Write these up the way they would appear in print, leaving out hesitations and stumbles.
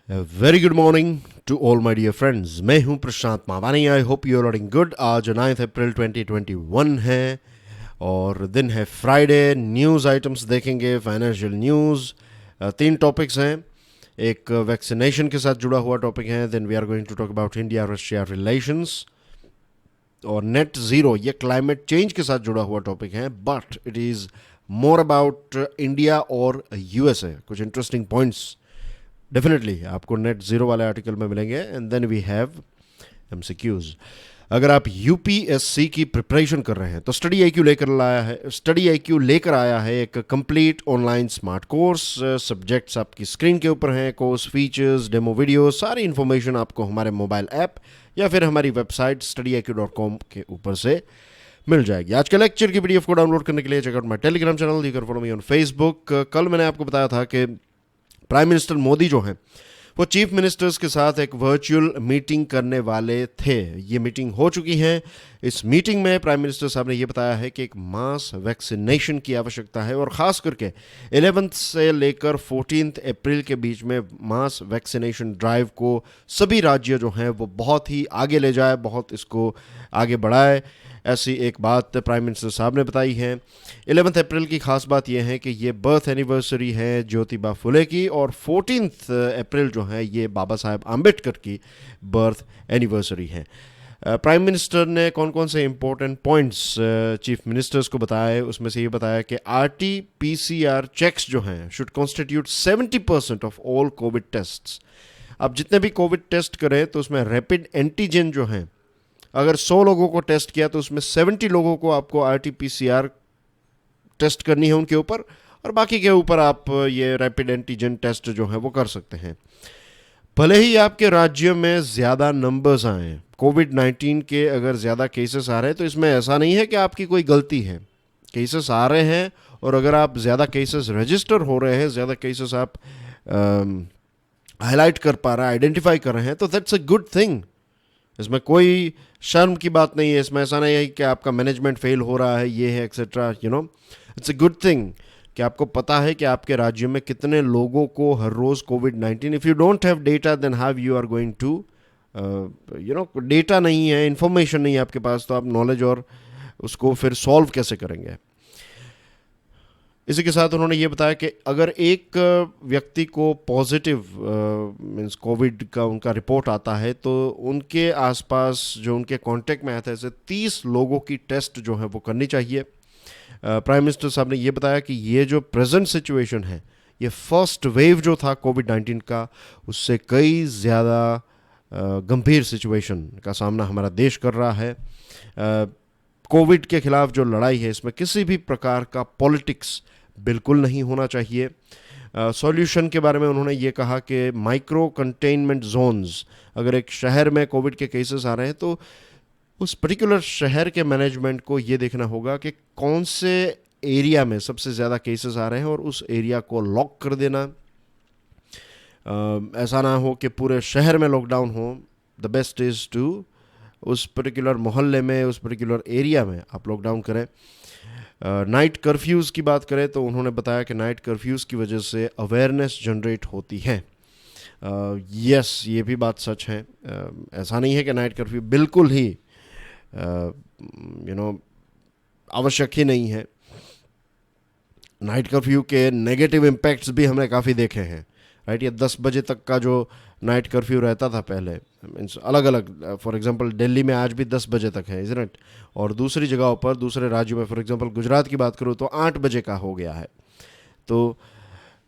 Very good morning to all my dear friends. मैं हूं Prashant Mawani. I hope you are doing good. आज 9 अप्रैल 2021 है और दिन है फ्राइडे। न्यूज़ आइटम्स देखेंगे, फाइनेंशियल न्यूज़। तीन टॉपिक्स हैं। एक वैक्सीनेशन के साथ जुड़ा हुआ टॉपिक है, then we are going to talk about India Russia relations, और नेट ज़ीरो ये क्लाइमेट चेंज के साथ जुड़ा हुआ टॉपिक है, but it is more about India और यूएसए। कुछ इंटरेस्टिंग पॉइंट्स डेफिनेटली आपको नेट ज़ीरो वाले आर्टिकल में मिलेंगे। And then we have MCQs. अगर आप यूपीएससी की प्रिपरेशन कर रहे हैं तो स्टडी आई क्यू लेकर आया है एक complete online smart course. Subjects आपकी स्क्रीन के ऊपर हैं, कोर्स फीचर्स, डेमो वीडियो, सारी इन्फॉर्मेशन आपको हमारे मोबाइल ऐप या फिर हमारी वेबसाइट studyIQ.com के ऊपर से मिल जाएगी। आज के लेक्चर की पीडीएफ को डाउनलोड करने के लिए check out my Telegram channel, you can follow me on Facebook. कल मैंने आपको बताया था कि प्राइम मिनिस्टर मोदी जो हैं वो चीफ मिनिस्टर्स के साथ एक वर्चुअल मीटिंग करने वाले थे। ये मीटिंग हो चुकी है। इस मीटिंग में प्राइम मिनिस्टर साहब ने ये बताया है कि एक मास वैक्सीनेशन की आवश्यकता है और ख़ास करके 11 से लेकर 14 अप्रैल के बीच में मास वैक्सीनेशन ड्राइव को सभी राज्य जो हैं वो बहुत ही आगे ले जाए, बहुत इसको आगे बढ़ाए। ऐसी एक बात प्राइम मिनिस्टर साहब ने बताई है। 11 अप्रैल की खास बात यह है कि ये बर्थ एनिवर्सरी है ज्योतिबा फुले की, और 14 अप्रैल जो है ये बाबा साहेब आम्बेडकर की बर्थ एनिवर्सरी है। प्राइम मिनिस्टर ने कौन कौन से इंपॉर्टेंट पॉइंट्स चीफ मिनिस्टर्स को बताया है, उसमें से ये बताया कि RT-PCR चेक्स जो हैं should constitute 70% of all Covid tests. आप जितने भी कोविड टेस्ट करें तो उसमें रैपिड एंटीजन जो हैं, अगर 100 लोगों को टेस्ट किया तो उसमें 70 लोगों को आपको RT-PCR टेस्ट करनी है उनके ऊपर, और बाकी के ऊपर आप ये रैपिड एंटीजन टेस्ट जो है वो कर सकते हैं। भले ही आपके राज्य में ज़्यादा नंबर्स आए, कोविड-19 के अगर ज़्यादा केसेस आ रहे हैं तो इसमें ऐसा नहीं है कि आपकी कोई गलती है। केसेस आ रहे हैं और अगर आप ज़्यादा केसेस रजिस्टर हो रहे हैं, ज़्यादा केसेस आप हाईलाइट कर पा रहे हैं, आइडेंटिफाई कर रहे हैं, तो दैट्स अ गुड थिंग। इसमें कोई शर्म की बात नहीं है। इसमें ऐसा नहीं है कि आपका मैनेजमेंट फेल हो रहा है, ये है etcetera. It's a good thing कि आपको पता है कि आपके राज्य में कितने लोगों को हर रोज़ कोविड-19। If you don't have data then how you are going to data नहीं है, इन्फॉर्मेशन नहीं है आपके पास, तो आप नॉलेज और उसको फिर सॉल्व कैसे करेंगे। इसी के साथ उन्होंने ये बताया कि अगर एक व्यक्ति को पॉजिटिव मीन्स कोविड का उनका रिपोर्ट आता है तो उनके आसपास जो उनके कांटेक्ट में आते हैं ऐसे 30 लोगों की टेस्ट जो है वो करनी चाहिए। प्राइम मिनिस्टर साहब ने ये बताया कि ये जो प्रेजेंट सिचुएशन है, ये फर्स्ट वेव जो था कोविड-19 का, उससे कई ज़्यादा गंभीर सिचुएशन का सामना हमारा देश कर रहा है। कोविड के खिलाफ जो लड़ाई है इसमें किसी भी प्रकार का पॉलिटिक्स बिल्कुल नहीं होना चाहिए। सॉल्यूशन के बारे में उन्होंने ये कहा कि माइक्रो कंटेनमेंट जोन्स, अगर एक शहर में कोविड के केसेस आ रहे हैं तो उस पर्टिकुलर शहर के मैनेजमेंट को ये देखना होगा कि कौन से एरिया में सबसे ज़्यादा केसेस आ रहे हैं और उस एरिया को लॉक कर देना। ऐसा ना हो कि पूरे शहर में लॉकडाउन हो। द बेस्ट इज़ टू उस पर्टिकुलर मोहल्ले में, उस पर्टिकुलर एरिया में आप लॉकडाउन करें। नाइट कर्फ्यूज़ की बात करें तो उन्होंने बताया कि नाइट कर्फ्यूज़ की वजह से अवेयरनेस जनरेट होती है। यस, ये भी बात सच है। ऐसा नहीं है कि नाइट कर्फ्यू बिल्कुल ही आवश्यक ही नहीं है। नाइट कर्फ्यू के नेगेटिव इम्पैक्ट्स भी हमने काफ़ी देखे हैं, राइट। ये 10 बजे तक का जो नाइट कर्फ्यू रहता था पहले, मीन्स अलग अलग, फॉर एग्जांपल दिल्ली में आज भी 10 बजे तक है, इज़न्ट इट। और दूसरी जगहों पर, दूसरे राज्यों में, फॉर एग्जांपल गुजरात की बात करूँ तो 8 बजे का हो गया है। तो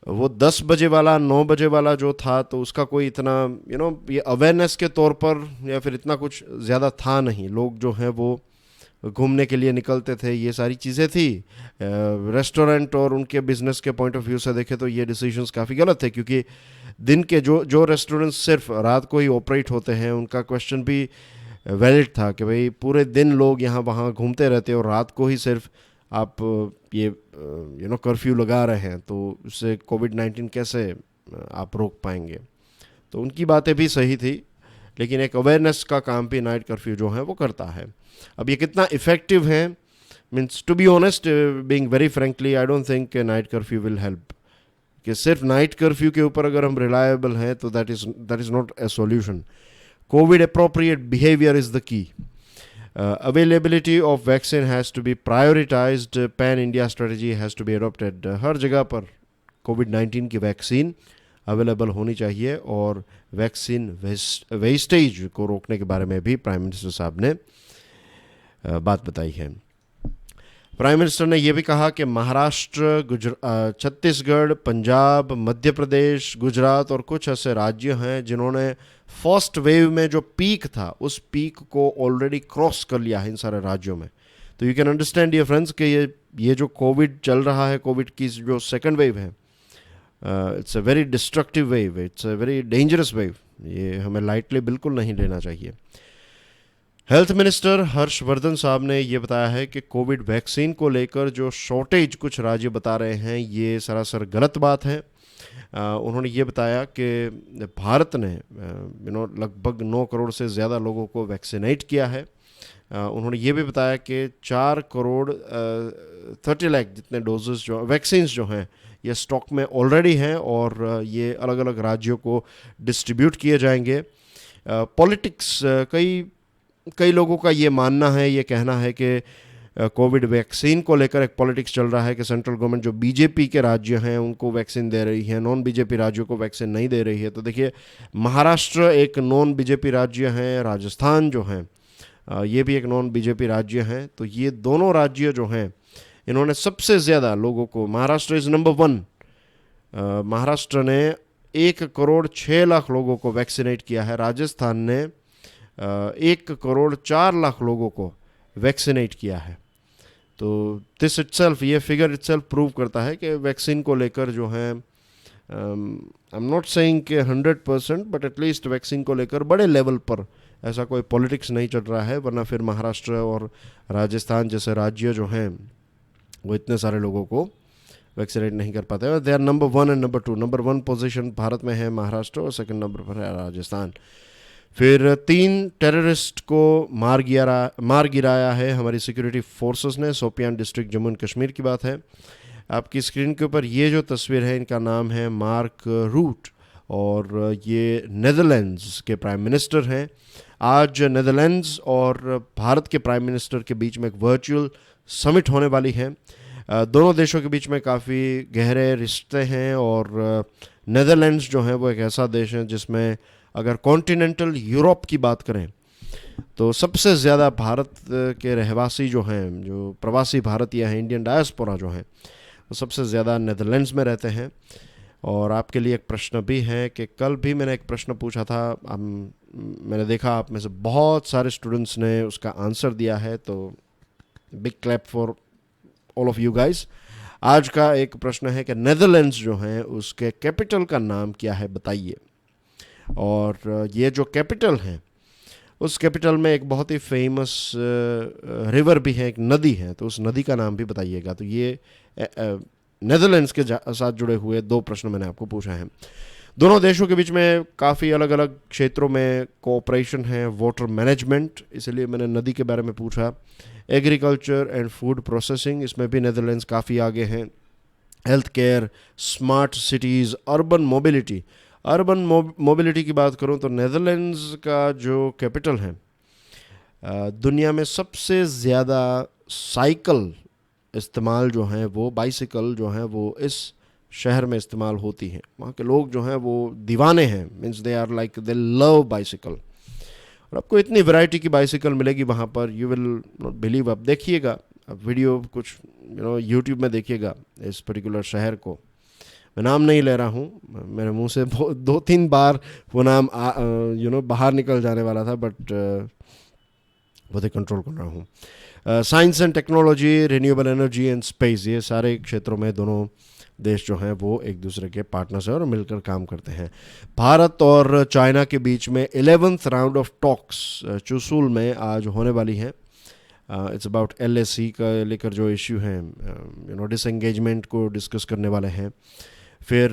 वो 10 बजे वाला, 9 बजे वाला जो था तो उसका कोई इतना ये अवेयरनेस के तौर पर या फिर इतना कुछ ज़्यादा था नहीं। लोग जो हैं वो घूमने के लिए निकलते थे, ये सारी चीज़ें थी। रेस्टोरेंट और उनके बिज़नेस के पॉइंट ऑफ व्यू से देखें तो ये डिसीजंस काफ़ी गलत थे, क्योंकि दिन के जो रेस्टोरेंट्स सिर्फ रात को ही ऑपरेट होते हैं, उनका क्वेश्चन भी वैलिड था कि भाई पूरे दिन लोग यहाँ वहाँ घूमते रहते हैं और रात को ही सिर्फ आप ये कर्फ्यू लगा रहे हैं, तो उससे कोविड-19 कैसे आप रोक पाएंगे। तो उनकी बातें भी सही थी, लेकिन एक अवेयरनेस का काम भी नाइट कर्फ्यू जो है वो करता है। अब ये कितना इफ़ेक्टिव है, means to be honest, being very frankly, I don't think night curfew will help कि सिर्फ नाइट कर्फ्यू के ऊपर अगर हम रिलायबल हैं तो that is not a solution. Covid appropriate behaviour is the key. Availability of vaccine has to be prioritised. Pan India strategy has to be adopted. हर जगह पर कोविड-19 की वैक्सीन अवेलेबल होनी चाहिए और वैक्सीन वेस्टेज को रोकने के बारे में भी प्राइम मिनिस्टर साहब ने बात बताई है. प्राइम मिनिस्टर ने यह भी कहा कि महाराष्ट्र, छत्तीसगढ़, पंजाब, मध्य प्रदेश, गुजरात और कुछ ऐसे राज्य हैं जिन्होंने फर्स्ट वेव में जो पीक था उस पीक को ऑलरेडी क्रॉस कर लिया है इन सारे राज्यों में. तो you can understand dear friends कि ये जो कोविड चल रहा है, कोविड की जो सेकंड वेव है, it's a very destructive wave, it's a very dangerous wave. ये हमें लाइटली बिल्कुल नहीं लेना चाहिए. हेल्थ मिनिस्टर हर्षवर्धन साहब ने ये बताया है कि कोविड वैक्सीन को लेकर जो शॉर्टेज कुछ राज्य बता रहे हैं ये सरासर गलत बात है. उन्होंने ये बताया कि भारत ने लगभग 9 करोड़ से ज़्यादा लोगों को वैक्सीनेट किया है. उन्होंने ये भी बताया कि 4 करोड़ 30 लाख जितने डोजेस जो वैक्सीन जो हैं ये स्टॉक में ऑलरेडी हैं और ये अलग अलग राज्यों को डिस्ट्रीब्यूट किए जाएंगे. पॉलिटिक्स, कई लोगों का ये मानना है, ये कहना है कि कोविड वैक्सीन को लेकर एक पॉलिटिक्स चल रहा है कि सेंट्रल गवर्नमेंट जो बीजेपी के राज्य हैं उनको वैक्सीन दे रही है, नॉन बीजेपी राज्यों को वैक्सीन नहीं दे रही है. तो देखिए, महाराष्ट्र एक नॉन बीजेपी राज्य है, राजस्थान जो हैं ये भी एक नॉन बीजेपी राज्य हैं. तो ये दोनों राज्य जो हैं इन्होंने सबसे ज़्यादा लोगों को, महाराष्ट्र इज़ नंबर 1. महाराष्ट्र ने 1 करोड़ 6 लाख लोगों को वैक्सीनेट किया है. राजस्थान ने 1 करोड़ 4 लाख लोगों को वैक्सीनेट किया है. तो दिस इटसेल्फ, ये फिगर इटसेल्फ प्रूव करता है कि वैक्सीन को लेकर जो है, आई एम नॉट सेइंग कि 100% बट एटलीस्ट वैक्सीन को लेकर बड़े लेवल पर ऐसा कोई पॉलिटिक्स नहीं चल रहा है. वरना फिर महाराष्ट्र और राजस्थान जैसे राज्य जो हैं वो इतने सारे लोगों को वैक्सीनेट नहीं कर पाते. They are number 1 and number 2. Number 1 position Bharat में है महाराष्ट्र और सेकंड नंबर पर है राजस्थान. फिर 3 टेररिस्ट को मार गिराया है हमारी सिक्योरिटी फोर्सेस ने. शोपियान डिस्ट्रिक्ट, जम्मू एंड कश्मीर की बात है. आपकी स्क्रीन के ऊपर ये जो तस्वीर है, इनका नाम है मार्क रूट और ये नेदरलैंड्स के प्राइम मिनिस्टर हैं. आज नेदरलैंड्स और भारत के प्राइम मिनिस्टर के बीच में एक वर्चुअल समिट होने वाली है. दोनों देशों के बीच में काफ़ी गहरे रिश्ते हैं और नेदरलैंड्स जो है वो एक ऐसा देश है जिसमें अगर कॉन्टिनेंटल यूरोप की बात करें तो सबसे ज़्यादा भारत के रहवासी जो हैं, जो प्रवासी भारतीय हैं, इंडियन डायस्पोरा जो हैं, वो सबसे ज़्यादा नेदरलैंड्स में रहते हैं. और आपके लिए एक प्रश्न भी है कि कल भी मैंने एक प्रश्न पूछा था, मैंने देखा आप में से बहुत सारे स्टूडेंट्स ने उसका आंसर दिया है, तो big clap for all of you guys. आज का एक प्रश्न है कि नेदरलैंड्स जो हैं उसके कैपिटल का नाम क्या है, बताइए. और ये जो कैपिटल है उस कैपिटल में एक बहुत ही फेमस रिवर भी है, एक नदी है, तो उस नदी का नाम भी बताइएगा. तो ये नेदरलैंड्स के साथ जुड़े हुए 2 प्रश्न मैंने आपको पूछा है. दोनों देशों के बीच में काफ़ी अलग अलग क्षेत्रों में कोऑपरेशन है. वाटर मैनेजमेंट, इसलिए मैंने नदी के बारे में पूछा. एग्रीकल्चर एंड फूड प्रोसेसिंग, इसमें भी नेदरलैंड्स काफ़ी आगे हैं. Health care, smart cities, urban mobility. Urban mobility की बात करूं तो नेदरलैंड्स का जो कैपिटल है, दुनिया में सबसे ज़्यादा साइकिल इस्तेमाल जो है वो, बाइसिकल जो है वो इस शहर में इस्तेमाल होती हैं. वहाँ के लोग जो हैं वो दीवाने हैं, means they are like they love bicycle. और आपको इतनी वैरायटी की बाइसिकल मिलेगी वहाँ पर, यू विल नॉट बिलीव. आप देखिएगा, आप वीडियो कुछ यूट्यूब में देखिएगा इस पर्टिकुलर शहर को. मैं नाम नहीं ले रहा हूँ, मेरे मुंह से 2-3 बार वो नाम बाहर निकल जाने वाला था, बट बहुत ही कंट्रोल कर रहा हूँ. Science and technology, renewable energy and space, ये सारे क्षेत्रों में दोनों देश जो हैं वो एक दूसरे के पार्टनर्स हैं और मिलकर काम करते हैं. भारत और चाइना के बीच में 11th round of talks Chushul में आज होने वाली है. इट्स अबाउट LAC का लेकर जो इश्यू हैं, डिसएंगेजमेंट को डिस्कस करने वाले हैं. फिर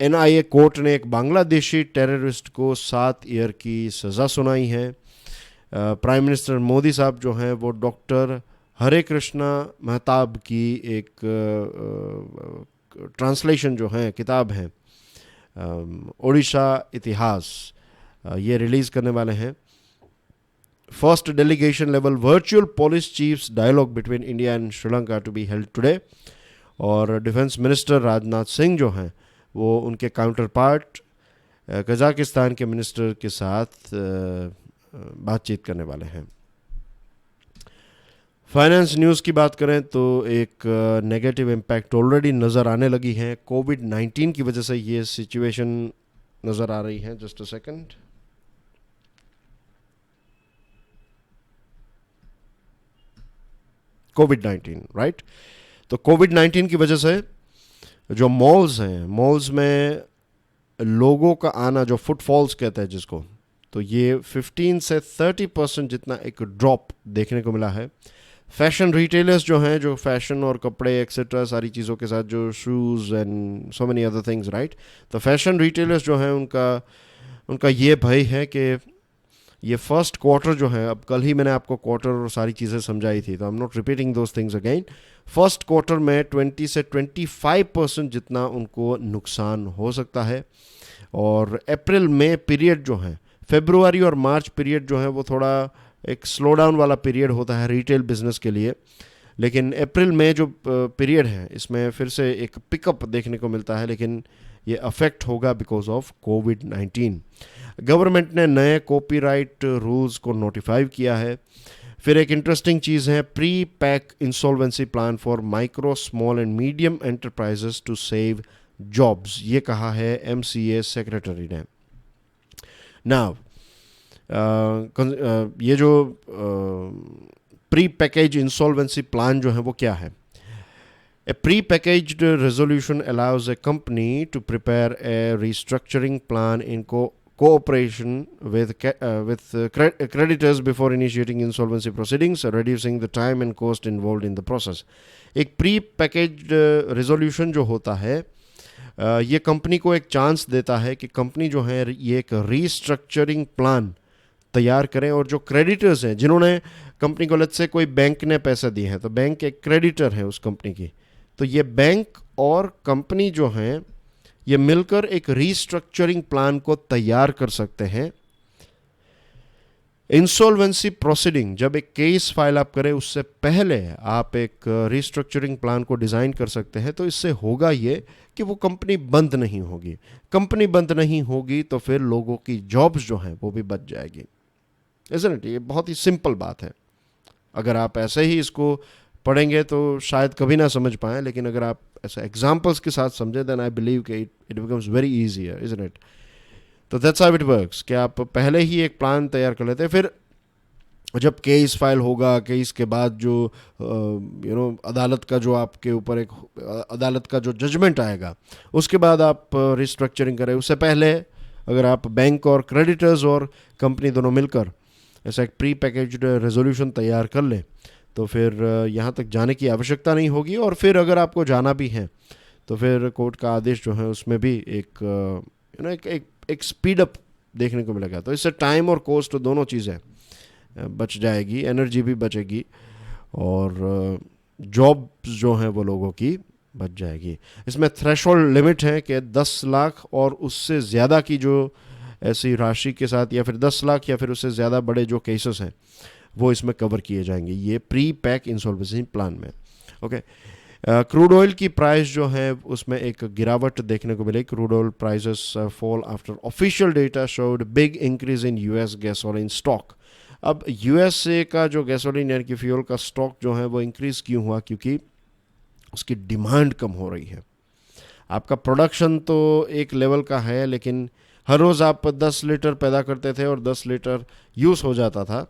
NIA कोर्ट ने एक बांग्लादेशी टेररिस्ट को 7 ईयर की सज़ा सुनाई है. प्राइम मिनिस्टर मोदी साहब जो हैं वो डॉक्टर हरे कृष्णा मेहताब की एक ट्रांसलेशन जो है, किताब है ओडिशा इतिहास, ये रिलीज़ करने वाले हैं। First delegation level virtual police chiefs dialogue between India and Sri Lanka to be held today. और डिफेंस मिनिस्टर राजनाथ सिंह जो हैं वो उनके काउंटर पार्ट कजाकिस्तान के मिनिस्टर के साथ बातचीत करने वाले हैं। फाइनेंस न्यूज़ की बात करें तो एक नेगेटिव इम्पैक्ट ऑलरेडी नज़र आने लगी है। कोविड-19 की वजह से ये सिचुएशन नज़र आ रही है। Just a second. Covid, right. तो कोविड-19 की वजह से जो मॉल्स हैं, मॉल्स में लोगों का आना, जो फुटफॉल्स कहते हैं जिसको, तो ये 15 से 30% जितना एक ड्रॉप देखने को मिला है। फैशन रिटेलर्स जो हैं, जो फैशन और कपड़े एक्सेट्रा सारी चीज़ों के साथ, जो shoes and so many other things, right. तो फैशन रिटेलर्स जो हैं उनका ये भय है कि ये फर्स्ट क्वार्टर जो है, अब कल ही मैंने आपको क्वार्टर और सारी चीज़ें समझाई थी, तो I am not repeating those things again. First quarter में 20 से 25% जितना उनको नुकसान हो सकता है। और अप्रैल मई पीरियड जो है, फरवरी और मार्च पीरियड जो है वो थोड़ा एक स्लो डाउन वाला पीरियड होता है रिटेल बिजनेस के लिए। लेकिन अप्रैल में जो पीरियड है इसमें फिर से एक पिकअप देखने को मिलता है, लेकिन ये अफेक्ट होगा बिकॉज ऑफ कोविड-19। गवर्नमेंट ने नए कॉपीराइट रूल्स को नोटिफाई किया है। फिर एक इंटरेस्टिंग चीज़ है, pre pack insolvency plan for micro small and medium enterprises to save jobs, ये कहा है MCA सेक्रेटरी ने। नाउ ये जो प्री पैकेज इंसॉल्वेंसी प्लान जो है वो क्या है? A pre-packaged resolution allows a company to prepare a restructuring plan in cooperation with creditors before initiating insolvency proceedings, reducing the time and cost involved in the process. एक pre-packaged resolution जो होता है ये कंपनी को एक chance देता है कि कंपनी जो है ये एक रीस्ट्रक्चरिंग प्लान तैयार करें, और जो क्रेडिटर्स हैं जिन्होंने कंपनी को, लेट्स से कोई बैंक ने पैसा दिए हैं, तो बैंक एक क्रेडिटर है उस कंपनी की, तो ये बैंक और कंपनी जो हैं ये मिलकर एक रीस्ट्रक्चरिंग प्लान को तैयार कर सकते हैं। इंसॉल्वेंसी प्रोसीडिंग, जब एक केस फाइल आप करें उससे पहले आप एक रीस्ट्रक्चरिंग प्लान को डिज़ाइन कर सकते हैं। तो इससे होगा ये कि वो कंपनी बंद नहीं होगी। कंपनी बंद नहीं होगी तो फिर लोगों की जॉब्स जो हैं वो भी बच जाएगी। इसलिए ये बहुत ही सिंपल बात है। अगर आप ऐसे ही इसको पढ़ेंगे तो शायद कभी ना समझ पाएँ, लेकिन अगर आप ऐसे एग्जाम्पल्स के साथ समझें देन आई बिलीव कि it becomes very easier, isn't it. तो दैट्स हाउ इट वर्क्स कि आप पहले ही एक प्लान तैयार कर लेते हैं, फिर जब केस फाइल होगा, केस के बाद जो अदालत का जो आपके ऊपर एक अदालत का जो जजमेंट आएगा, उसके बाद आप रिस्ट्रक्चरिंग करें। उससे पहले अगर आप बैंक और क्रेडिटर्स और कंपनी दोनों मिलकर ऐसा एक प्री पैकेज्ड रेजोल्यूशन तैयार कर लें तो फिर यहाँ तक जाने की आवश्यकता नहीं होगी। और फिर अगर आपको जाना भी है तो फिर कोर्ट का आदेश जो है उसमें भी एक स्पीड अप देखने को मिलेगा। तो इससे टाइम और कॉस्ट दोनों चीज़ें बच जाएगी, एनर्जी भी बचेगी और जॉब्स जो हैं वो लोगों की बच जाएगी। इसमें थ्रेशोल्ड लिमिट है कि 10 लाख और उससे ज़्यादा की जो ऐसी राशि के साथ, या फिर 10 लाख या फिर उससे ज़्यादा बड़े जो केसेस हैं वो इसमें कवर किए जाएंगे ये प्री पैक इंसॉल्वेंसी प्लान में। ओके, क्रूड ऑयल की प्राइस जो है उसमें एक गिरावट देखने को मिली। Crude oil prices fall after official data showed big increase in US gasoline stock. अब यूएसए का जो गैसोलीन यानी कि फ्यूल का स्टॉक जो है वो इंक्रीज़ क्यों हुआ? क्योंकि उसकी डिमांड कम हो रही है। आपका प्रोडक्शन तो एक लेवल का है, लेकिन हर रोज़ आप 10 लीटर पैदा करते थे और 10 लीटर यूज़ हो जाता था,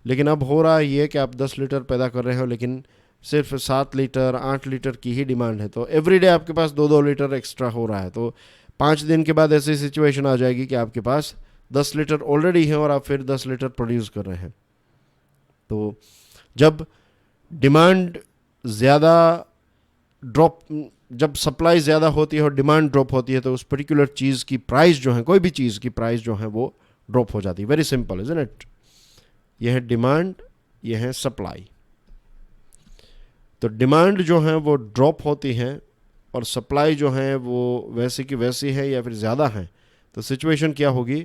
लेकिन अब हो रहा है ये कि आप 10 लीटर पैदा कर रहे हो लेकिन सिर्फ 7 लीटर 8 लीटर की ही डिमांड है। तो एवरीडे आपके पास 2-2 लीटर एक्स्ट्रा हो रहा है। तो 5 दिन के बाद ऐसी सिचुएशन आ जाएगी कि आपके पास 10 लीटर ऑलरेडी है और आप फिर 10 लीटर प्रोड्यूस कर रहे हैं। तो जब डिमांड ज़्यादा ड्रॉप, जब सप्लाई ज़्यादा होती है और डिमांड ड्रॉप होती है तो उस पर्टिकुलर चीज़ की प्राइस जो है, कोई भी चीज़ की प्राइस जो है वो ड्रॉप हो जाती है। Very simple, isn't it? यह है डिमांड, यह है सप्लाई। तो डिमांड जो है वो ड्रॉप होती है और सप्लाई जो है वो वैसी की वैसी है या फिर ज़्यादा है, तो सिचुएशन क्या होगी,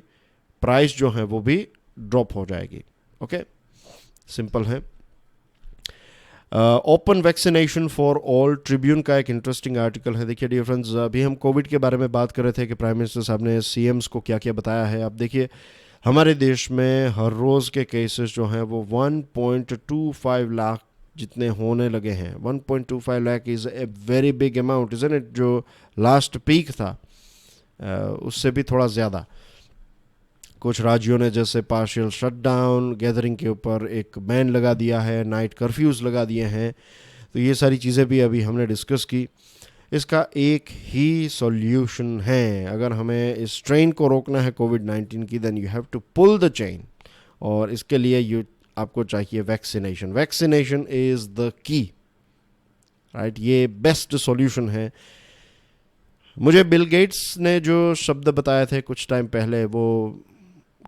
प्राइस जो है वो भी ड्रॉप हो जाएगी. ओके, सिंपल है. Open vaccination for all, Tribune का एक इंटरेस्टिंग आर्टिकल है. देखिए डियर फ्रेंड्स, अभी हम कोविड के बारे में बात कर रहे थे कि प्राइम मिनिस्टर साहब ने सीएम्स को क्या क्या बताया है. अब देखिए हमारे देश में हर रोज़ के केसेस जो हैं वो 1.25 लाख जितने होने लगे हैं. 1.25 lakh is a very big amount, isn't it. जो लास्ट पीक था उससे भी थोड़ा ज़्यादा. कुछ राज्यों ने जैसे पार्शियल शटडाउन, गैदरिंग के ऊपर एक बैन लगा दिया है, नाइट कर्फ्यूज़ लगा दिए हैं. तो ये सारी चीज़ें भी अभी हमने डिस्कस की. इसका एक ही सॉल्यूशन है. अगर हमें इस ट्रेन को रोकना है कोविड-19 की, then you have to pull the chain. और इसके लिए आपको चाहिए vaccination. Vaccination is the key, right. ये बेस्ट सॉल्यूशन है. मुझे बिल गेट्स ने जो शब्द बताए थे कुछ टाइम पहले, वो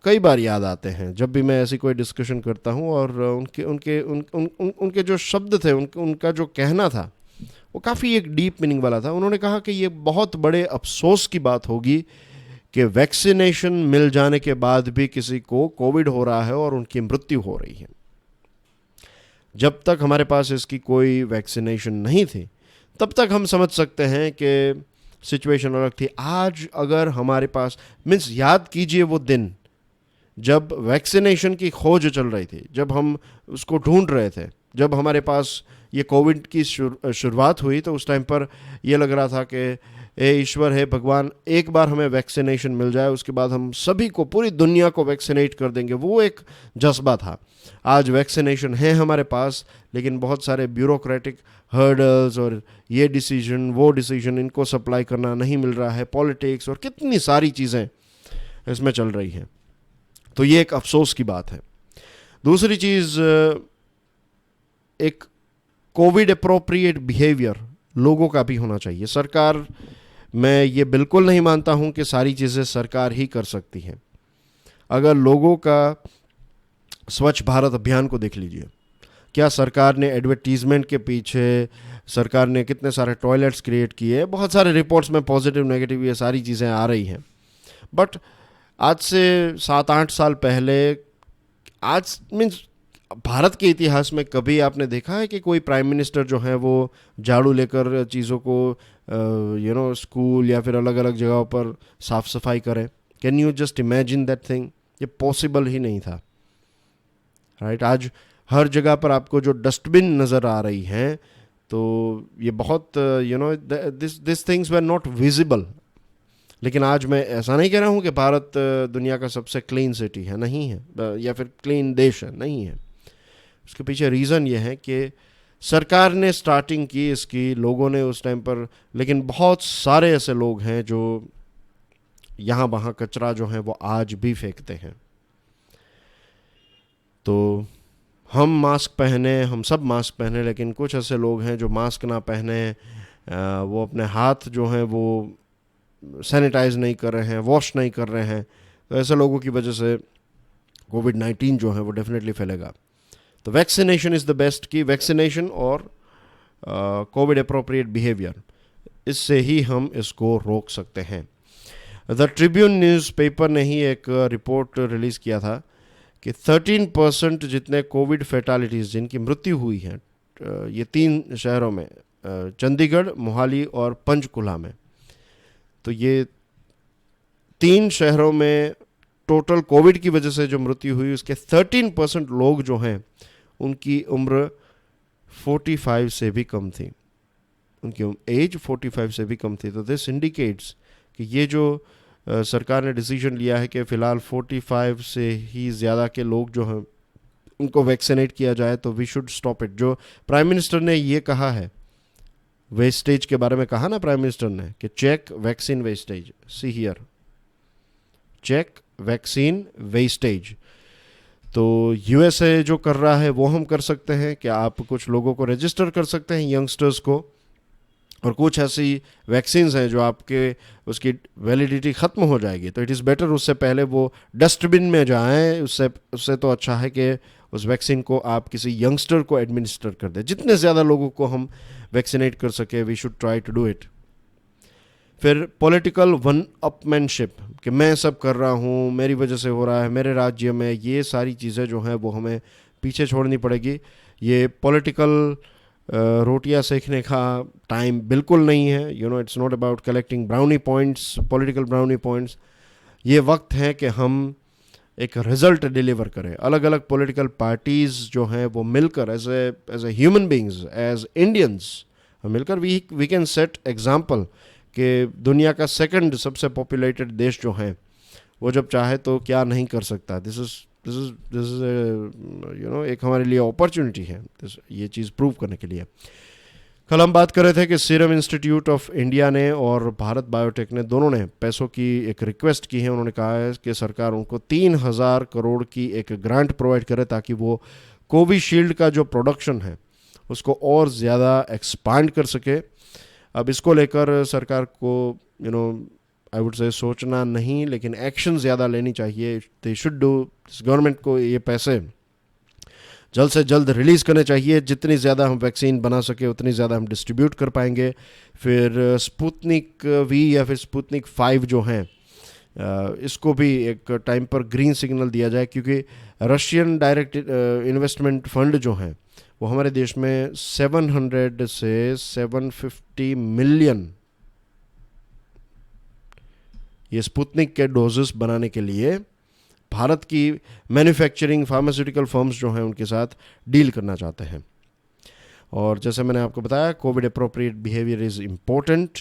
कई बार याद आते हैं जब भी मैं ऐसी कोई डिस्कशन करता हूँ. और उनके जो शब्द थे, उनका जो कहना था, वो काफ़ी एक डीप मीनिंग वाला था. उन्होंने कहा कि ये बहुत बड़े अफसोस की बात होगी कि वैक्सीनेशन मिल जाने के बाद भी किसी को कोविड हो रहा है और उनकी मृत्यु हो रही है. जब तक हमारे पास इसकी कोई वैक्सीनेशन नहीं थी, तब तक हम समझ सकते हैं कि सिचुएशन अलग थी. आज अगर हमारे पास, मीन्स याद कीजिए वो दिन जब वैक्सीनेशन की खोज चल रही थी, जब हम उसको ढूंढ रहे थे, जब हमारे पास ये कोविड की शुरुआत हुई, तो उस टाइम पर ये लग रहा था कि ए ईश्वर है भगवान, एक बार हमें वैक्सीनेशन मिल जाए, उसके बाद हम सभी को, पूरी दुनिया को वैक्सीनेट कर देंगे. वो एक जज्बा था. आज वैक्सीनेशन है हमारे पास, लेकिन बहुत सारे ब्यूरोक्रेटिक हर्डल्स और ये डिसीजन वो डिसीजन, इनको सप्लाई करना नहीं मिल रहा है, पॉलिटिक्स और कितनी सारी चीज़ें इसमें चल रही हैं. तो ये एक अफसोस की बात है. दूसरी चीज़, एक कोविड अप्रोप्रिएट बिहेवियर लोगों का भी होना चाहिए. सरकार, मैं ये बिल्कुल नहीं मानता हूँ कि सारी चीज़ें सरकार ही कर सकती है. अगर लोगों का स्वच्छ भारत अभियान को देख लीजिए, क्या सरकार ने एडवर्टीजमेंट के पीछे, सरकार ने कितने सारे टॉयलेट्स क्रिएट किए. बहुत सारे रिपोर्ट्स में पॉजिटिव नेगेटिव ये सारी चीज़ें आ रही हैं. बट आज से 7-8 साल पहले, आज मीन्स भारत के इतिहास में कभी आपने देखा है कि कोई प्राइम मिनिस्टर जो है वो झाड़ू लेकर चीज़ों को स्कूल या फिर अलग अलग जगहों पर साफ़ सफाई करे? Can you just imagine that thing? ये पॉसिबल ही नहीं था, राइट. आज हर जगह पर आपको जो डस्टबिन नज़र आ रही हैं, तो ये बहुत this things were not visible. लेकिन आज मैं ऐसा नहीं कह रहा हूँ कि भारत दुनिया का सबसे क्लीन सिटी है, नहीं है, या फिर क्लीन देश है, नहीं है. उसके पीछे रीज़न ये है कि सरकार ने स्टार्टिंग की इसकी, लोगों ने उस टाइम पर, लेकिन बहुत सारे ऐसे लोग हैं जो यहाँ वहाँ कचरा जो है वो आज भी फेंकते हैं. तो हम मास्क पहने, हम सब मास्क पहने, लेकिन कुछ ऐसे लोग हैं जो मास्क ना पहने, वो अपने हाथ जो हैं वो सैनिटाइज नहीं कर रहे हैं, वॉश नहीं कर रहे हैं. तो ऐसे लोगों की वजह से कोविड-19 जो है वो डेफिनेटली फैलेगा. तो वैक्सीनेशन इज़ द बेस्ट की. वैक्सीनेशन और कोविड अप्रोप्रिएट बिहेवियर, इससे ही हम इसको रोक सकते हैं. द ट्रिब्यून न्यूज़पेपर ने ही एक रिपोर्ट रिलीज़ किया था कि 13% जितने कोविड फैटालिटीज़ जिनकी मृत्यु हुई है, ये 3 शहरों में, चंडीगढ़, मोहाली और पंचकुला में. तो ये 3 शहरों में टोटल कोविड की वजह से जो मृत्यु हुई, उसके 13% लोग जो हैं उनकी उम्र 45 से भी कम थी. उनकी एज 45 से भी कम थी. तो दिस इंडिकेट्स कि ये जो सरकार ने डिसीजन लिया है कि फ़िलहाल 45 से ही ज़्यादा के लोग जो हैं उनको वैक्सीनेट किया जाए, तो वी शुड स्टॉप इट. जो प्राइम मिनिस्टर ने ये कहा है, वेस्टेज के बारे में कहा ना प्राइम मिनिस्टर ने कि check vaccine wastage. See here, check vaccine wastage. तो यूएसए जो कर रहा है वो हम कर सकते हैं. कि आप कुछ लोगों को रजिस्टर कर सकते हैं, यंगस्टर्स को, और कुछ ऐसी वैक्सीन्स हैं जो आपके उसकी वैलिडिटी ख़त्म हो जाएगी, तो इट इज़ बेटर उससे पहले वो डस्टबिन में जाएं. उससे तो अच्छा है कि उस वैक्सीन को आप किसी यंगस्टर को एडमिनिस्टर कर दें. जितने ज़्यादा लोगों को हम वैक्सीनेट कर सके, we should try to do it. फिर पॉलिटिकल वन अपमैनशिप कि मैं सब कर रहा हूँ, मेरी वजह से हो रहा है, मेरे राज्य में, ये सारी चीज़ें जो हैं वो हमें पीछे छोड़नी पड़ेगी। ये पॉलिटिकल रोटियां सेकने का टाइम बिल्कुल नहीं है। It's not about collecting brownie points, political brownie points. ये वक्त है कि हम एक रिजल्ट डिलीवर करें। अलग अलग पॉलिटिकल पार्टीज़ जो हैं वो मिलकर as a human beings, as Indians मिलकर वी कैन सेट एग्जाम्पल कि दुनिया का सेकंड सबसे पॉपुलेटेड देश जो है वो जब चाहे तो क्या नहीं कर सकता। दिस इज़ एक हमारे लिए अपॉर्चुनिटी है ये चीज़ प्रूव करने के लिए। कल हम बात कर रहे थे कि सीरम इंस्टीट्यूट ऑफ इंडिया ने और भारत बायोटेक ने दोनों ने पैसों की एक रिक्वेस्ट की है। उन्होंने कहा है कि सरकार उनको 3,000 करोड़ की एक ग्रांट प्रोवाइड करे ताकि वो कोविशील्ड का जो प्रोडक्शन है उसको और ज़्यादा एक्सपांड कर सके। अब इसको लेकर सरकार को आई वुड से सोचना नहीं, लेकिन एक्शन ज़्यादा लेनी चाहिए। दे शुड डू, गवर्नमेंट को ये पैसे जल्द से जल्द रिलीज़ करने चाहिए। जितनी ज़्यादा हम वैक्सीन बना सके उतनी ज़्यादा हम डिस्ट्रीब्यूट कर पाएंगे। फिर स्पुतनिक वी या फिर स्पुतनिक 5 जो हैं इसको भी एक टाइम पर ग्रीन सिग्नल दिया जाए, क्योंकि रशियन डायरेक्ट इन्वेस्टमेंट फंड जो हैं वो हमारे देश में 700 से 750 मिलियन ये स्पुतनिक के डोजेस बनाने के लिए भारत की मैन्युफैक्चरिंग फार्मास्यूटिकल फर्म्स जो हैं उनके साथ डील करना चाहते हैं। और जैसे मैंने आपको बताया, covid appropriate behaviour is important.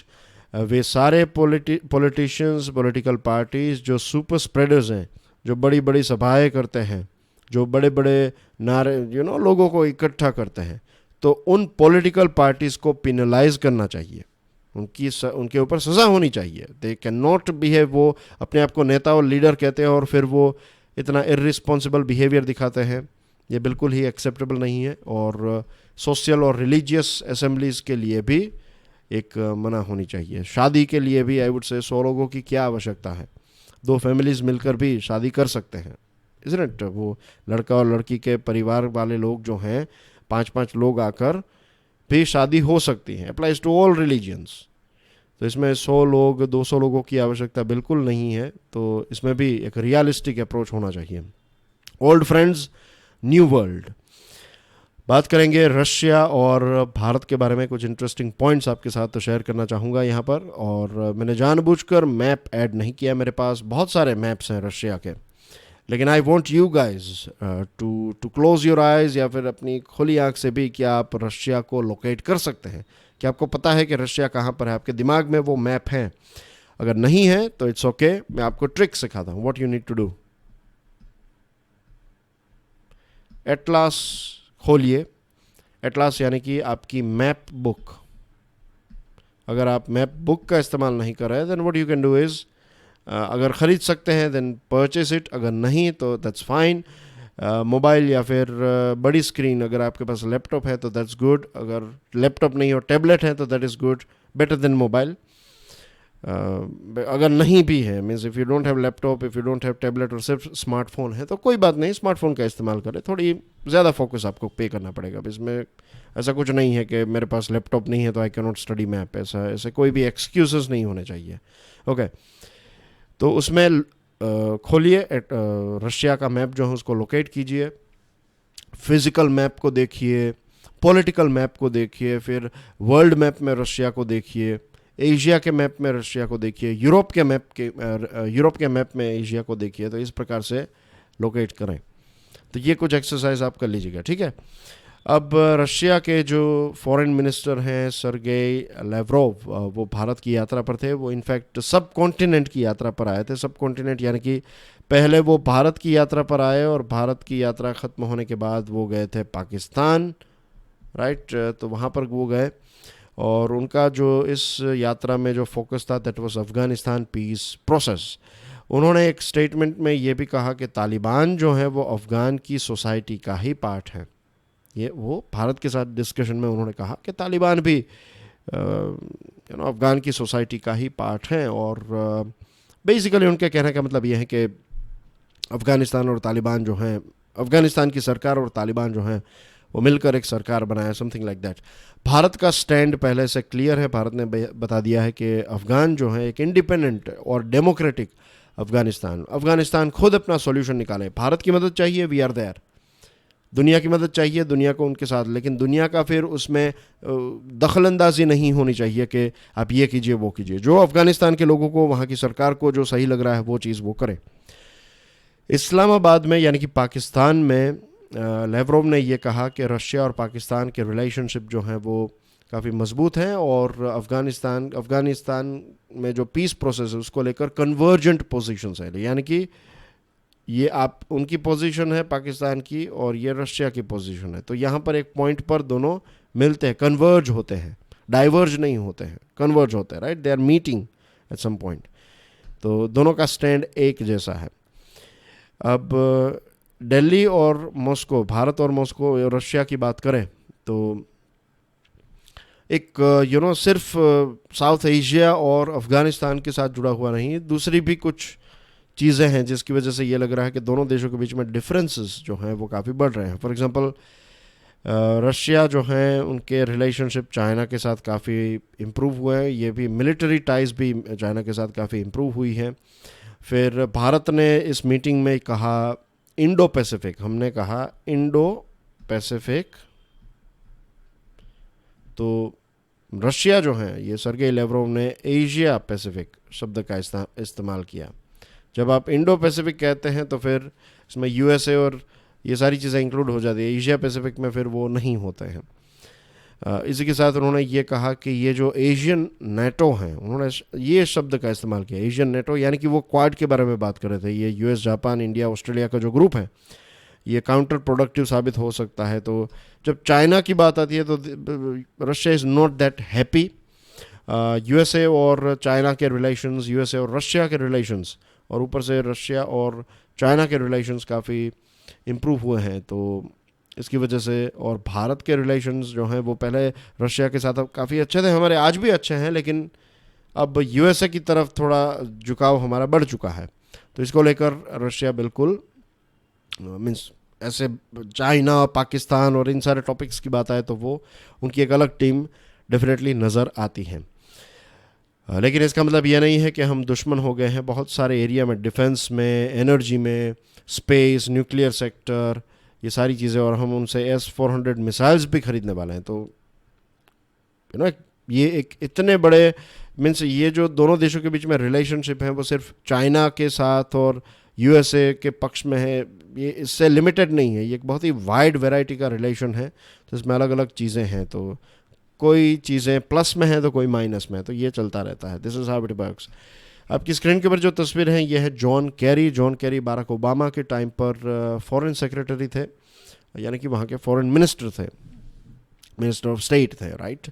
वे सारे पॉलिटिशियंस, पॉलिटिकल पार्टीज जो सुपर स्प्रेडर्स हैं, जो बड़ी बड़ी सभाएं करते हैं, जो बड़े बड़े नारे लोगों को इकट्ठा करते हैं, तो उन पॉलिटिकल पार्टीज़ को पिनलाइज करना चाहिए। उनके ऊपर सज़ा होनी चाहिए। दे कैन नॉट बिहेव, वो अपने आप को नेता और लीडर कहते हैं और फिर वो इतना इर्रिस्पॉन्सिबल बिहेवियर दिखाते हैं। ये बिल्कुल ही एक्सेप्टेबल नहीं है। और सोशल और रिलीजियस असेंबलीज़ के लिए भी एक मना होनी चाहिए। शादी के लिए भी आई वुड से 100 लोगों की क्या आवश्यकता है, 2 फैमिलीज़ मिलकर भी शादी कर सकते हैं, इज़न्ट इट? वो लड़का और लड़की के परिवार वाले लोग जो हैं 5-5 लोग आकर भी शादी हो सकती है। Applies to all religions. तो इसमें 100 लोग 200 लोगों की आवश्यकता बिल्कुल नहीं है। तो इसमें भी एक रियलिस्टिक अप्रोच होना चाहिए। Old friends, new world. बात करेंगे रशिया और भारत के बारे में। कुछ इंटरेस्टिंग पॉइंट्स आपके साथ तो शेयर करना चाहूँगा यहाँ पर। और मैंने जानबूझकर मैप ऐड नहीं किया, मेरे पास बहुत सारे मैप्स हैं रशिया के, लेकिन I want you guys to close your eyes, या फिर अपनी खुली आंख से भी क्या आप रशिया को लोकेट कर सकते हैं? क्या आपको पता है कि रशिया कहाँ पर है? आपके दिमाग में वो मैप है? अगर नहीं है तो इट्स ओके, मैं आपको ट्रिक सिखाता हूँ। What you need to do, atlas खोलिए। एटलास यानी कि आपकी मैप बुक। अगर आप मैप बुक का इस्तेमाल नहीं कर रहे then what you can do is, अगर ख़रीद सकते हैं देन परचेस इट, अगर नहीं तो दैट्स फाइन। मोबाइल या फिर बड़ी स्क्रीन, अगर आपके पास लैपटॉप है तो दैट्स गुड। अगर लैपटॉप नहीं और टैबलेट है तो that is good, better than mobile. अगर नहीं भी है, means if you don't have laptop, if you don't have tablet और सिर्फ स्मार्टफोन है तो कोई बात नहीं, स्मार्टफोन का इस्तेमाल करें। थोड़ी ज़्यादा फोकस आपको पे करना पड़ेगा। अब इसमें ऐसा कुछ नहीं है कि मेरे पास लैपटॉप नहीं है तो I can not study map, ऐसे कोई भी एक्सक्यूजेस नहीं होने चाहिए। ओके, तो उसमें खोलिए रशिया का मैप जो है उसको लोकेट कीजिए। फिज़िकल मैप को देखिए, पॉलिटिकल मैप को देखिए, फिर वर्ल्ड मैप में रशिया को देखिए, एशिया के मैप में रशिया को देखिए, यूरोप के मैप में एशिया को देखिए। तो इस प्रकार से लोकेट करें। तो ये कुछ एक्सरसाइज आप कर लीजिएगा, ठीक है। अब रशिया के जो फॉरेन मिनिस्टर हैं सर्गेई लेवरोव, वो भारत की यात्रा पर थे। वो इनफैक्ट सब कॉन्टिनेंट की यात्रा पर आए थे। सब कॉन्टिनेंट यानी कि पहले वो भारत की यात्रा पर आए और भारत की यात्रा ख़त्म होने के बाद वो गए थे पाकिस्तान, राइट। तो वहाँ पर वो गए और उनका जो इस यात्रा में जो फोकस था that was Afghanistan peace process. उन्होंने एक स्टेटमेंट में ये भी कहा कि तालिबान जो है वो अफ़गान की सोसाइटी का ही पार्ट है। ये वो भारत के साथ डिस्कशन में उन्होंने कहा कि तालिबान भी अफ़गान की सोसाइटी का ही पार्ट है। और बेसिकली उनके कहने का मतलब ये है कि अफ़गानिस्तान और तालिबान जो हैं, अफ़गानिस्तान की सरकार और तालिबान जो हैं वो मिलकर एक सरकार बनाया, समथिंग लाइक दैट। भारत का स्टैंड पहले से क्लियर है। भारत ने बता दिया है कि अफ़गान जो है एक इंडिपेंडेंट और डेमोक्रेटिक अफ़गानिस्तान खुद अपना सॉल्यूशन निकाले। भारत की मदद चाहिए, वी आर देयर। दुनिया की मदद चाहिए, दुनिया को उनके साथ, लेकिन दुनिया का फिर उसमें दखलंदाजी नहीं होनी चाहिए कि आप ये कीजिए वो कीजिए। जो अफ़गानिस्तान के लोगों को, वहाँ की सरकार को जो सही लग रहा है वो चीज़ वो करें। इस्लामाबाद में यानी कि पाकिस्तान में लेवरोव ने ये कहा कि रशिया और पाकिस्तान के रिलेशनशिप जो हैं वो काफ़ी मजबूत हैं और अफ़गानिस्तान में जो पीस प्रोसेस है उसको लेकर कन्वर्जेंट पोजीशंस है, यानी कि ये आप उनकी पोजीशन है पाकिस्तान की और ये रशिया की पोजीशन है। तो यहाँ पर एक पॉइंट पर दोनों मिलते हैं, कन्वर्ज होते हैं, डाइवर्ज नहीं होते हैं, कन्वर्ज होते हैं, right, they are meeting at some point. तो दोनों का स्टैंड एक जैसा है। अब दिल्ली और मॉस्को, भारत और मॉस्को और रशिया की बात करें तो एक सिर्फ साउथ एशिया और अफ़गानिस्तान के साथ जुड़ा हुआ नहीं, दूसरी भी कुछ चीज़ें हैं जिसकी वजह से ये लग रहा है कि दोनों देशों के बीच में डिफरेंसेस जो हैं वो काफ़ी बढ़ रहे हैं। फॉर एग्जांपल रशिया जो हैं उनके रिलेशनशिप चाइना के साथ काफ़ी इम्प्रूव हुए हैं, ये भी मिलिट्री टाइज भी चाइना के साथ काफ़ी इम्प्रूव हुई हैं। फिर भारत ने इस मीटिंग में कहा इंडो पैसिफिक, हमने कहा इंडो पैसिफिक, तो रशिया जो है ये सर्गेई लेवरोव ने एशिया पैसिफिक शब्द का इस्तेमाल किया। जब आप इंडो पैसिफिक कहते हैं तो फिर इसमें यूएसए और ये सारी चीज़ें इंक्लूड हो जाती है, एशिया पैसिफिक में फिर वो नहीं होते हैं। इसी के साथ उन्होंने ये कहा कि ये जो एशियन नेटो हैं, उन्होंने ये शब्द का इस्तेमाल किया, एशियन नेटो, यानी कि वो क्वाड के बारे में बात कर रहे थे। ये यूएस, जापान, इंडिया, ऑस्ट्रेलिया का जो ग्रुप है ये काउंटर प्रोडक्टिव साबित हो सकता है। तो जब चाइना की बात आती है तो Russia is not that happy. USA और चाइना के रिलेशंस, यूएसए और रशिया के रिलेशंस, और ऊपर से रशिया और चाइना के रिलेशंस काफ़ी इम्प्रूव हुए हैं। तो इसकी वजह से, और भारत के रिलेशंस जो हैं वो पहले रशिया के साथ काफ़ी अच्छे थे, हमारे आज भी अच्छे हैं, लेकिन अब यूएसए की तरफ थोड़ा झुकाव हमारा बढ़ चुका है। तो इसको लेकर रशिया बिल्कुल मीन्स ऐसे चाइना, पाकिस्तान और इन सारे टॉपिक्स की बात आए तो वो उनकी एक अलग टीम डेफिनेटली नज़र आती है। लेकिन इसका मतलब ये नहीं है कि हम दुश्मन हो गए हैं। बहुत सारे एरिया में, डिफेंस में, एनर्जी में, स्पेस, न्यूक्लियर सेक्टर, ये सारी चीज़ें, और हम उनसे S-400 मिसाइल्स भी खरीदने वाले हैं। तो ये एक इतने बड़े मीन्स ये जो दोनों देशों के बीच में रिलेशनशिप है वो सिर्फ चाइना के साथ और यूएसए के पक्ष में है, ये इससे लिमिटेड नहीं है, ये एक बहुत ही वाइड वैरायटी का रिलेशन है। तो इसमें अलग अलग चीज़ें हैं, तो कोई चीज़ें प्लस में हैं तो कोई माइनस में है, तो ये चलता रहता है। This is how it works. आपकी स्क्रीन के ऊपर जो तस्वीर है ये है जॉन कैरी बाराक ओबामा के टाइम पर फॉरेन सेक्रेटरी थे, यानी कि वहाँ के फॉरेन मिनिस्टर थे, मिनिस्टर ऑफ स्टेट थे, राइट।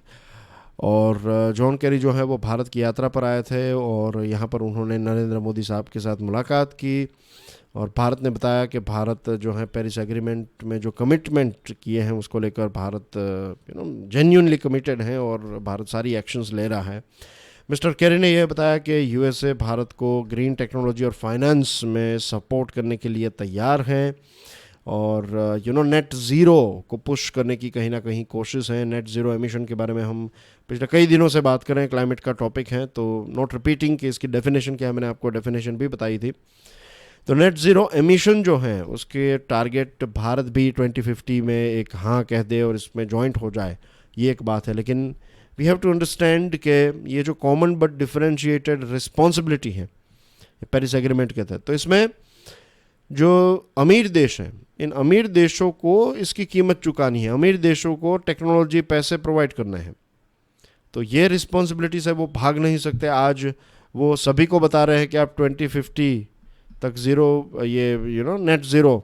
और जॉन कैरी जो है वो भारत की यात्रा पर आए थे और यहाँ पर उन्होंने नरेंद्र मोदी साहब के साथ मुलाकात की, और भारत ने बताया कि भारत जो है पेरिस एग्रीमेंट में जो कमिटमेंट किए हैं उसको लेकर भारत जेन्युइनली कमिटेड है और भारत सारी एक्शंस ले रहा है। मिस्टर कैरी ने यह बताया कि यूएसए भारत को ग्रीन टेक्नोलॉजी और फाइनेंस में सपोर्ट करने के लिए तैयार हैं, और नेट ज़ीरो को पुश करने की कहीं ना कहीं कोशिश है। नेट ज़ीरो एमिशन के बारे में हम पिछले कई दिनों से बात करें, क्लाइमेट का टॉपिक है, तो नॉट रिपीटिंग कि इसकी डेफिनेशन क्या है, मैंने आपको डेफिनेशन भी बताई थी। तो नेट ज़ीरो एमिशन जो हैं उसके टारगेट भारत भी 2050 में एक हाँ कह दे और इसमें जॉइंट हो जाए, ये एक बात है। लेकिन वी हैव टू अंडरस्टैंड कि ये जो कॉमन बट डिफरेंशिएटेड रिस्पॉन्सिबिलिटी है पेरिस एग्रीमेंट के तहत, तो इसमें जो अमीर देश हैं, इन अमीर देशों को इसकी कीमत चुकानी है, अमीर देशों को टेक्नोलॉजी, पैसे प्रोवाइड करना है। तो ये रिस्पॉन्सिबिलिटी से वो भाग नहीं सकते। आज वो सभी को बता रहे हैं कि आप 2050 तक ज़ीरो, ये नेट ज़ीरो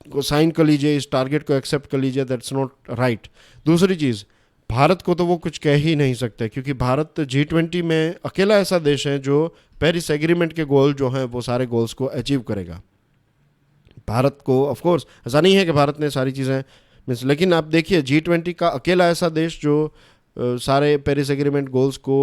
को साइन कर लीजिए, इस टारगेट को एक्सेप्ट कर लीजिए, दैट्स नॉट राइट। दूसरी चीज़, भारत को तो वो कुछ कह ही नहीं सकते, क्योंकि भारत G20 में अकेला ऐसा देश है जो पेरिस एग्रीमेंट के गोल जो हैं वो सारे गोल्स को अचीव करेगा। भारत को ऑफ कोर्स ऐसा नहीं है कि भारत ने सारी चीज़ें मीन्स, लेकिन आप देखिए G20 का अकेला ऐसा देश जो सारे पेरिस एग्रीमेंट गोल्स को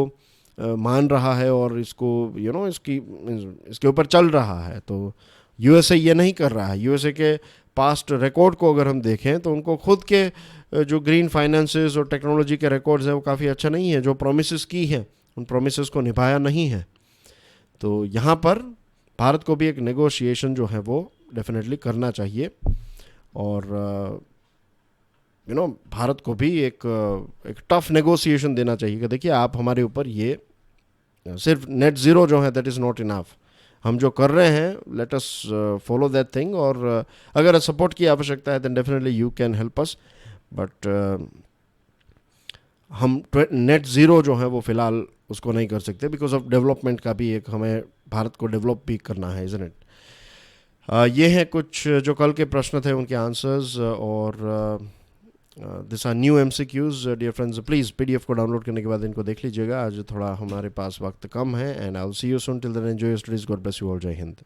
मान रहा है और इसको इसके ऊपर चल रहा है। तो यूएसए ये नहीं कर रहा है। यूएसए के पास्ट रिकॉर्ड को अगर हम देखें तो उनको खुद के जो ग्रीन फाइनेंसेस और टेक्नोलॉजी के रिकॉर्ड्स हैं वो काफ़ी अच्छा नहीं है। जो प्रोमिसेस की हैं उन प्रोमिसेस को निभाया नहीं है। तो यहाँ पर भारत को भी एक नेगोशिएशन जो है वो डेफिनेटली करना चाहिए और भारत को भी एक टफ नेगोशिएशन देना चाहिए कि देखिए आप हमारे ऊपर ये सिर्फ नेट ज़ीरो जो है दैट इज़ नॉट इनफ। हम जो कर रहे हैं let us follow that thing, और अगर सपोर्ट की आवश्यकता है then definitely you can help us, but हम नेट ज़ीरो जो है वो फ़िलहाल उसको नहीं कर सकते बिकॉज ऑफ डेवलपमेंट का भी एक हमें भारत को डेवलप भी करना है, इज़न्ट इट। ये हैं कुछ जो कल के प्रश्न थे उनके आंसर्स, और this are new MCQs dear friends. Please PDF को डाउनलोड करने के बाद इनको देख लीजिएगा। आज थोड़ा हमारे पास वक्त कम है, and I will see you soon. Till then enjoy your studies. God bless you all. Jai Hind.